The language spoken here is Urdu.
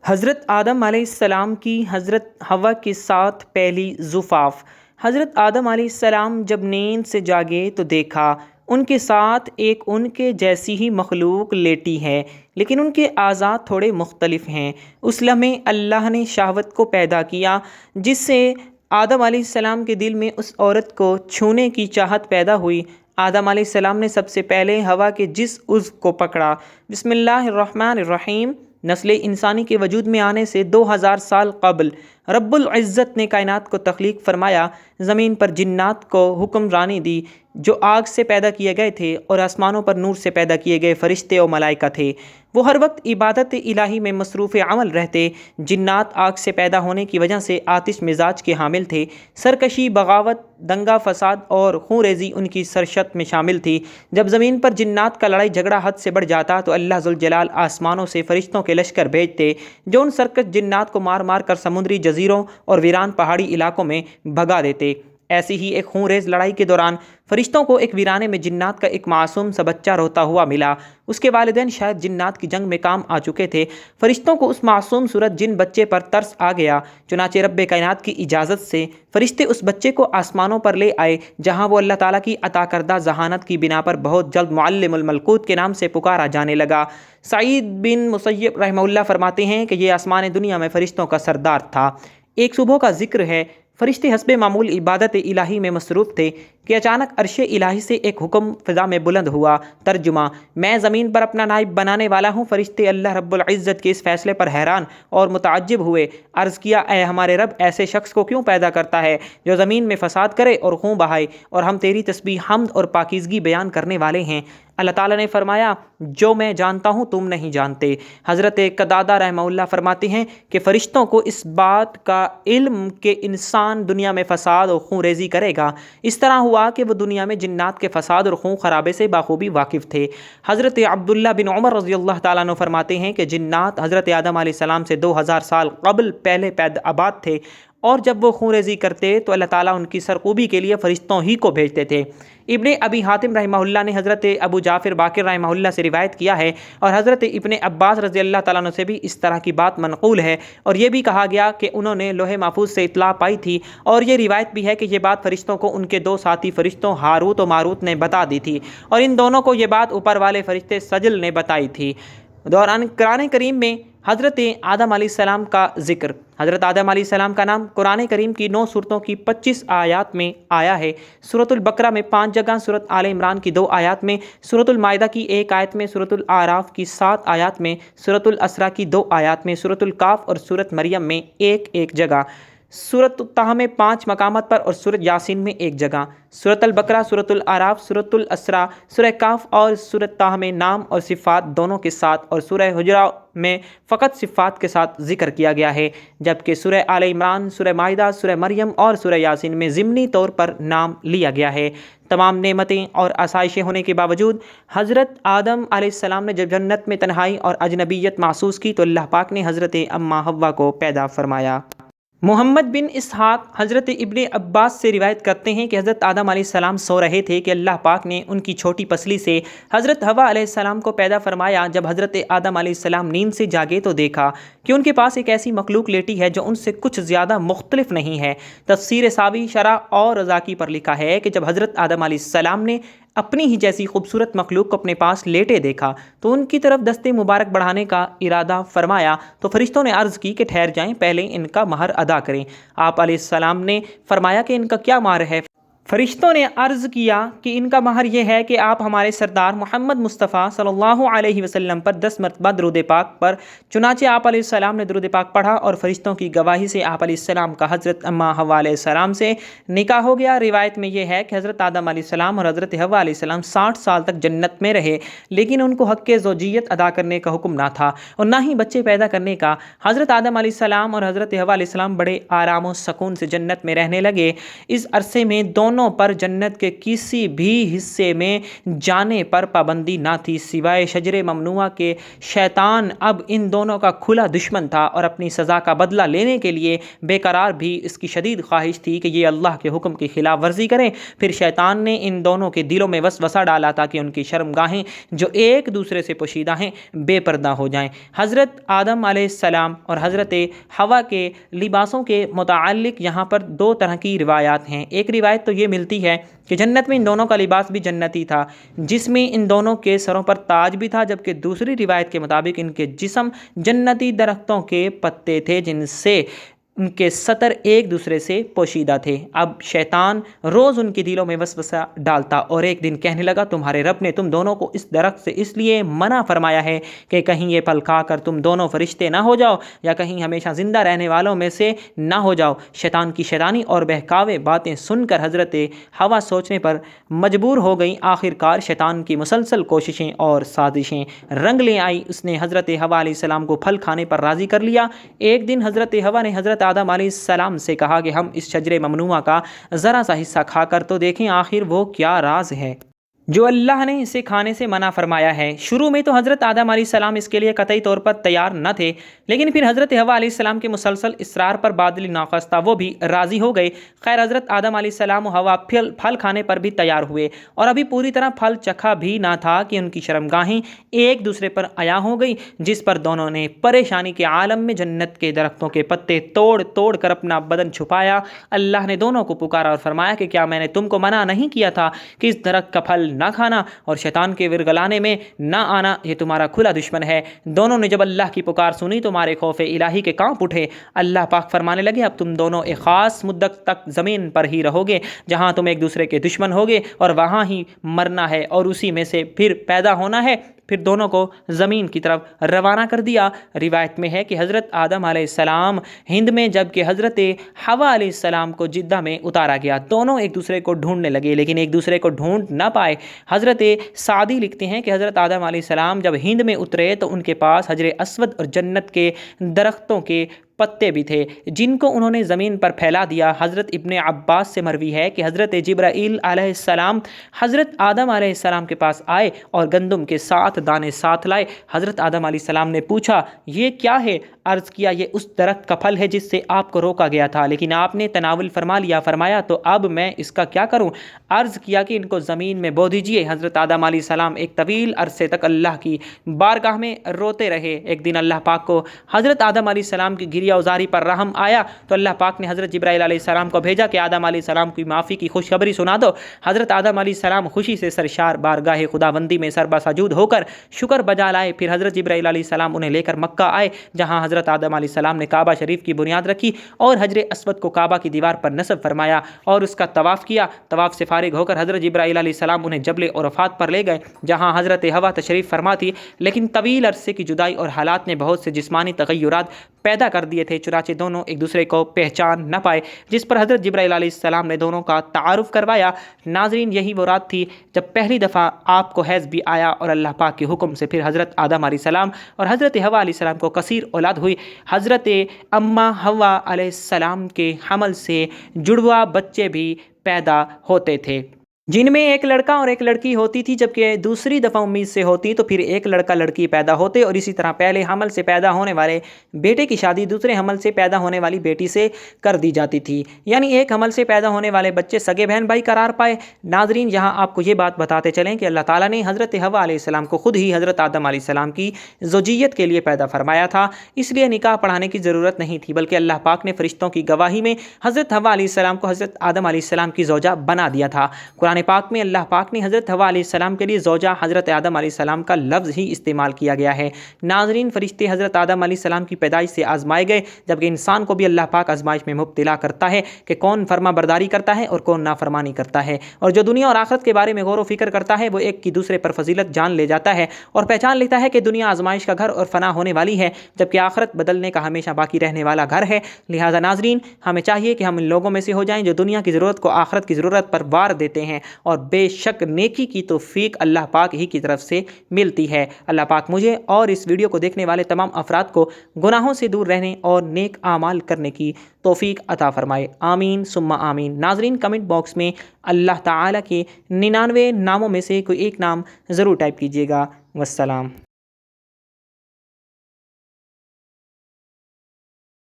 حضرت آدم علیہ السلام کی حضرت حوا کے ساتھ پہلی زفاف۔ حضرت آدم علیہ السلام جب نیند سے جاگے تو دیکھا ان کے ساتھ ایک ان کے جیسی ہی مخلوق لیٹی ہے، لیکن ان کے اعضاء تھوڑے مختلف ہیں۔ اس لمحے اللہ نے شہوت کو پیدا کیا، جس سے آدم علیہ السلام کے دل میں اس عورت کو چھونے کی چاہت پیدا ہوئی۔ آدم علیہ السلام نے سب سے پہلے حوا کے جس عضو کو پکڑا۔ بسم اللہ الرحمن الرحیم۔ نسل انسانی کے وجود میں آنے سے 2000 سال قبل رب العزت نے کائنات کو تخلیق فرمایا، زمین پر جنات کو حکمرانی دی جو آگ سے پیدا کیے گئے تھے، اور آسمانوں پر نور سے پیدا کیے گئے فرشتے و ملائکہ تھے۔ وہ ہر وقت عبادت الہی میں مصروف عمل رہتے۔ جنات آگ سے پیدا ہونے کی وجہ سے آتش مزاج کے حامل تھے۔ سرکشی، بغاوت، دنگا فساد اور خون ریزی ان کی سرشت میں شامل تھی۔ جب زمین پر جنات کا لڑائی جھگڑا حد سے بڑھ جاتا تو اللہ ذوالجلال آسمانوں سے فرشتوں کے لشکر بھیجتے جو ان سرکش جنات کو مار مار کر سمندری جزیروں اور ویران پہاڑی علاقوں میں بھگا دیتے۔ ایسی ہی ایک خون ریز لڑائی کے دوران فرشتوں کو ایک ویرانے میں جنات کا ایک معصوم سا بچہ روتا ہوا ملا۔ اس کے والدین شاید جنات کی جنگ میں کام آ چکے تھے۔ فرشتوں کو اس معصوم صورت جن بچے پر ترس آ گیا، چنانچہ رب کائنات کی اجازت سے فرشتے اس بچے کو آسمانوں پر لے آئے، جہاں وہ اللہ تعالیٰ کی عطا کردہ ذہانت کی بنا پر بہت جلد معلم الملکوت کے نام سے پکارا جانے لگا۔ سعید بن مسیب رحمہ اللہ فرماتے ہیں کہ یہ آسمان دنیا میں فرشتوں کا سردار تھا۔ ایک صبح کا ذکر ہے، فرشتے حسب معمول عبادت الہی میں مصروف تھے کہ اچانک عرش الہی سے ایک حکم فضا میں بلند ہوا۔ ترجمہ: میں زمین پر اپنا نائب بنانے والا ہوں۔ فرشتے اللہ رب العزت کے اس فیصلے پر حیران اور متعجب ہوئے۔ عرض کیا، اے ہمارے رب، ایسے شخص کو کیوں پیدا کرتا ہے جو زمین میں فساد کرے اور خون بہائے، اور ہم تیری تسبیح، حمد اور پاکیزگی بیان کرنے والے ہیں۔ اللہ تعالیٰ نے فرمایا، جو میں جانتا ہوں تم نہیں جانتے۔ حضرت قتادہ رحمہ اللہ فرماتے ہیں کہ فرشتوں کو اس بات کا علم کہ انسان دنیا میں فساد اور خون ریزی کرے گا، اس طرح ہوا کہ وہ دنیا میں جنات کے فساد اور خون خرابے سے بخوبی واقف تھے۔ حضرت عبداللہ بن عمر رضی اللہ تعالیٰ عنہ فرماتے ہیں کہ جنات حضرت آدم علیہ السلام سے 2000 سال قبل پہلے آباد تھے، اور جب وہ خون ریزی کرتے تو اللہ تعالیٰ ان کی سرکوبی کے لیے فرشتوں ہی کو بھیجتے تھے۔ ابن ابی حاتم رحمہ اللہ نے حضرت ابو جعفر باقر رحمہ اللہ سے روایت کیا ہے، اور حضرت ابن عباس رضی اللہ تعالیٰ عنہ سے بھی اس طرح کی بات منقول ہے، اور یہ بھی کہا گیا کہ انہوں نے لوح محفوظ سے اطلاع پائی تھی، اور یہ روایت بھی ہے کہ یہ بات فرشتوں کو ان کے دو ساتھی فرشتوں ہاروت و ماروت نے بتا دی تھی، اور ان دونوں کو یہ بات اوپر والے فرشتے سجل نے بتائی تھی۔ دوران قرآن کریم میں حضرت آدم علیہ السلام کا ذکر۔ حضرت آدم علیہ السلام کا نام قرآن کریم کی 9 سورتوں کی 25 آیات میں آیا ہے۔ سورۃ البقرہ میں 5 جگہ، سورۃ آل عمران کی 2 آیات میں، سورۃ المائدہ کی 1 آیت میں، سورۃ الاعراف کی 7 آیات میں، سورۃ الاسراء کی 2 آیات میں، سورۃ الکاف اور سورۃ مریم میں 1 جگہ، سورۃ طہ میں 5 مقامات پر، اور سورۃ یاسین میں 1 جگہ۔ سورۃ البقرہ، سورۃ الاعراف، سورۃ الاسراء، سورہ کاف اور سورۃ طہ میں نام اور صفات دونوں کے ساتھ، اور سورہ حجرات میں فقط صفات کے ساتھ ذکر کیا گیا ہے، جبکہ سورہ آل عمران، سورہ مائدہ، سورہ مریم اور سورہ یاسین میں ضمنی طور پر نام لیا گیا ہے۔ تمام نعمتیں اور آسائشیں ہونے کے باوجود حضرت آدم علیہ السلام نے جب جنت میں تنہائی اور اجنبیت محسوس کی تو اللہ پاک نے حضرت اماں حوا کو پیدا فرمایا۔ محمد بن اسحاق حضرت ابن عباس سے روایت کرتے ہیں کہ حضرت آدم علیہ السلام سو رہے تھے کہ اللہ پاک نے ان کی چھوٹی پسلی سے حضرت حوا علیہ السلام کو پیدا فرمایا۔ جب حضرت آدم علیہ السلام نیند سے جاگے تو دیکھا کہ ان کے پاس ایک ایسی مخلوق لیٹی ہے جو ان سے کچھ زیادہ مختلف نہیں ہے۔ تفسیر ساوی شرح اور رضاکی پر لکھا ہے کہ جب حضرت آدم علیہ السلام نے اپنی ہی جیسی خوبصورت مخلوق کو اپنے پاس لیٹے دیکھا تو ان کی طرف دست مبارک بڑھانے کا ارادہ فرمایا، تو فرشتوں نے عرض کی کہ ٹھہر جائیں، پہلے ان کا مہر ادا کریں۔ آپ علیہ السلام نے فرمایا کہ ان کا کیا مہر ہے؟ فرشتوں نے عرض کیا کہ ان کا مہر یہ ہے کہ آپ ہمارے سردار محمد مصطفیٰ صلی اللہ علیہ وسلم پر 10 مرتبہ درود پاک پر۔ چنانچہ آپ علیہ السلام نے درود پاک پڑھا، اور فرشتوں کی گواہی سے آپ علیہ السلام کا حضرت اماں حوا علیہ السلام سے نکاح ہو گیا۔ روایت میں یہ ہے کہ حضرت آدم علیہ السلام اور حضرت حوا علیہ السلام 60 سال تک جنت میں رہے، لیکن ان کو حق زوجیت ادا کرنے کا حکم نہ تھا، اور نہ ہی بچے پیدا کرنے کا۔ حضرت آدم علیہ السلام اور حضرت حوا علیہ السلام بڑے آرام و سکون سے جنت میں رہنے لگے۔ اس عرصے میں دونوں دونوں پر جنت کے کسی بھی حصے میں جانے پر پابندی نہ تھی سوائے شجر ممنوعہ کے۔ شیطان اب ان دونوں کا کھلا دشمن تھا اور اپنی سزا کا بدلہ لینے کے لیے بے قرار بھی۔ اس کی شدید خواہش تھی کہ یہ اللہ کے حکم کی خلاف ورزی کریں۔ پھر شیطان نے ان دونوں کے دلوں میں وسوسہ ڈالا تاکہ ان کی شرمگاہیں جو ایک دوسرے سے پوشیدہ ہیں بے پردہ ہو جائیں۔ حضرت آدم علیہ السلام اور حضرت حوا کے لباسوں کے متعلق یہاں پر دو طرح کی روایات ہیں۔ ایک روایت تو یہ ملتی ہے کہ جنت میں ان دونوں کا لباس بھی جنتی تھا، جس میں ان دونوں کے سروں پر تاج بھی تھا، جبکہ دوسری روایت کے مطابق ان کے جسم جنتی درختوں کے پتے تھے جن سے ان کے سطر ایک دوسرے سے پوشیدہ تھے۔ اب شیطان روز ان کے دلوں میں وسوسہ ڈالتا اور ایک دن کہنے لگا، تمہارے رب نے تم دونوں کو اس درخت سے اس لیے منع فرمایا ہے کہ کہیں یہ پھل کھا کر تم دونوں فرشتے نہ ہو جاؤ یا کہیں ہمیشہ زندہ رہنے والوں میں سے نہ ہو جاؤ۔ شیطان کی شیطانی اور بہکاوے باتیں سن کر حضرت حوا سوچنے پر مجبور ہو گئی۔ آخر کار شیطان کی مسلسل کوششیں اور سازشیں رنگ لے آئی۔ اس نے حضرت حوا علیہ السلام کو پھل کھانے پر راضی کر لیا۔ ایک دن حضرت حوا نے حضرت آدم علیہ السلام سے کہا کہ ہم اس شجر ممنوعہ کا ذرا سا حصہ کھا کر تو دیکھیں آخر وہ کیا راز ہے جو اللہ نے اسے کھانے سے منع فرمایا ہے۔ شروع میں تو حضرت آدم علیہ السلام اس کے لیے قطعی طور پر تیار نہ تھے، لیکن پھر حضرت حوا علیہ السلام کے مسلسل اصرار پر بادل ناخواستہ وہ بھی راضی ہو گئے۔ خیر حضرت آدم علیہ السلام و حوا پھل کھانے پر بھی تیار ہوئے اور ابھی پوری طرح پھل چکھا بھی نہ تھا کہ ان کی شرمگاہیں ایک دوسرے پر عیاں ہو گئی، جس پر دونوں نے پریشانی کے عالم میں جنت کے درختوں کے پتے توڑ توڑ کر اپنا بدن چھپایا۔ اللہ نے دونوں کو پکارا اور فرمایا کہ کیا میں نے تم کو منع نہیں کیا تھا کہ اس درخت کا پھل نہ کھانا اور شیطان کے ورگلانے میں نہ آنا؟ یہ تمہارا کھلا دشمن ہے۔ دونوں نے جب اللہ کی پکار سنی تو تمہارے خوف الہی کے کانپ اٹھے۔ اللہ پاک فرمانے لگے، اب تم دونوں ایک خاص مدت تک زمین پر ہی رہو گے جہاں تم ایک دوسرے کے دشمن ہوگے اور وہاں ہی مرنا ہے اور اسی میں سے پھر پیدا ہونا ہے۔ پھر دونوں کو زمین کی طرف روانہ کر دیا۔ روایت میں ہے کہ حضرت آدم علیہ السلام ہند میں جبکہ حضرت حوا علیہ السلام کو جدہ میں اتارا گیا۔ دونوں ایک دوسرے کو ڈھونڈنے لگے لیکن ایک دوسرے کو ڈھونڈ نہ پائے۔ حضرت سعدی لکھتے ہیں کہ حضرت آدم علیہ السلام جب ہند میں اترے تو ان کے پاس حجر اسود اور جنت کے درختوں کے پتے بھی تھے جن کو انہوں نے زمین پر پھیلا دیا۔ حضرت ابن عباس سے مروی ہے کہ حضرت جبرائیل علیہ السلام حضرت آدم علیہ السلام کے پاس آئے اور گندم کے 7 دانے ساتھ لائے۔ حضرت آدم علیہ السلام نے پوچھا، یہ کیا ہے؟ عرض کیا، یہ اس درخت کا پھل ہے جس سے آپ کو روکا گیا تھا لیکن آپ نے تناول فرما لیا۔ فرمایا، تو اب میں اس کا کیا کروں؟ عرض کیا کہ ان کو زمین میں بو دیجیے۔ حضرت آدم علیہ السلام ایک طویل عرصے تک اللہ کی بارگاہ میں روتے رہے۔ ایک دن اللہ پاک کو حضرت آدم علیہ السلام کی گریہ ازاری پر رحم آیا تو اللہ پاک نے حضرت جبرائیل علیہ السلام کو بھیجا کہ آدم علیہ السلام کی معافی کی خوشخبری سنا دو۔ حضرت آدم علیہ السلام خوشی سے سرشار بارگاہ خداوندی میں سر بسجود ہو کر شکر بجا لائے۔ پھر حضرت جبرائیل علیہ السلام انہیں لے کر مکہ آئے جہاں حضرت آدم علیہ السلام نے کعبہ شریف کی بنیاد رکھی اور حجر اسود کو کعبہ کی دیوار پر نصب فرمایا اور اس کا طواف کیا۔ طواف سے فارغ ہو کر حضرت جبرائیل علیہ السلام انہیں جبل عرفات پر لے گئے جہاں حضرت حوا تشریف فرما تھی، لیکن طویل عرصے کی جدائی اور حالات نے بہت سے جسمانی تغیرات پیدا کر دیے تھے، چنانچہ دونوں ایک دوسرے کو پہچان نہ پائے، جس پر حضرت جبرائیل علیہ السلام نے دونوں کا تعارف کروایا۔ ناظرین، یہی وہ رات تھی جب پہلی دفعہ آپ کو حیض بھی آیا اور اللہ پاک کے حکم سے پھر حضرت آدم علیہ السلام اور حضرت حوا علیہ السلام کو کثیر اولاد ہوئی۔ حضرت اماں حوا علیہ السلام کے حمل سے جڑواں بچے بھی پیدا ہوتے تھے جن میں ایک لڑکا اور ایک لڑکی ہوتی تھی، جبکہ دوسری دفعہ امید سے ہوتی تو پھر ایک لڑکا لڑکی پیدا ہوتے، اور اسی طرح پہلے حمل سے پیدا ہونے والے بیٹے کی شادی دوسرے حمل سے پیدا ہونے والی بیٹی سے کر دی جاتی تھی، یعنی ایک حمل سے پیدا ہونے والے بچے سگے بہن بھائی قرار پائے۔ ناظرین، یہاں آپ کو یہ بات بتاتے چلیں کہ اللہ تعالیٰ نے حضرت حوا علیہ السلام کو خود ہی حضرت آدم علیہ السلام کی زوجیت کے لیے پیدا فرمایا تھا، اس لیے نکاح پڑھانے کی ضرورت نہیں تھی، بلکہ اللہ پاک نے فرشتوں کی گواہی میں حضرت حوا علیہ السلام کو حضرت آدم علیہ السلام کی زوجہ بنا دیا تھا۔ قرآن پاک میں اللہ پاک نے حضرت حوا علیہ السلام کے لیے زوجہ حضرت آدم علیہ السلام کا لفظ ہی استعمال کیا گیا ہے۔ ناظرین، فرشتے حضرت آدم علیہ السلام کی پیدائش سے آزمائے گئے، جبکہ انسان کو بھی اللہ پاک آزمائش میں مبتلا کرتا ہے کہ کون فرما برداری کرتا ہے اور کون نافرمانی کرتا ہے، اور جو دنیا اور آخرت کے بارے میں غور و فکر کرتا ہے وہ ایک کی دوسرے پر فضیلت جان لے جاتا ہے اور پہچان لیتا ہے کہ دنیا آزمائش کا گھر اور فنا ہونے والی ہے، جبکہ آخرت بدلنے کا ہمیشہ باقی رہنے والا گھر ہے۔ لہذا ناظرین، ہمیں چاہیے کہ ہم ان لوگوں میں سے ہو جائیں جو دنیا کی ضرورت کو آخرت کی ضرورت پر وار دیتے ہیں اور بے شک نیکی کی توفیق اللہ پاک ہی کی طرف سے ملتی ہے۔ اللہ پاک مجھے اور اس ویڈیو کو دیکھنے والے تمام افراد کو گناہوں سے دور رہنے اور نیک اعمال کرنے کی توفیق عطا فرمائے، آمین ثم آمین۔ ناظرین، کمنٹ باکس میں اللہ تعالیٰ کے 99 ناموں میں سے کوئی ایک نام ضرور ٹائپ کیجیے گا۔ والسلام۔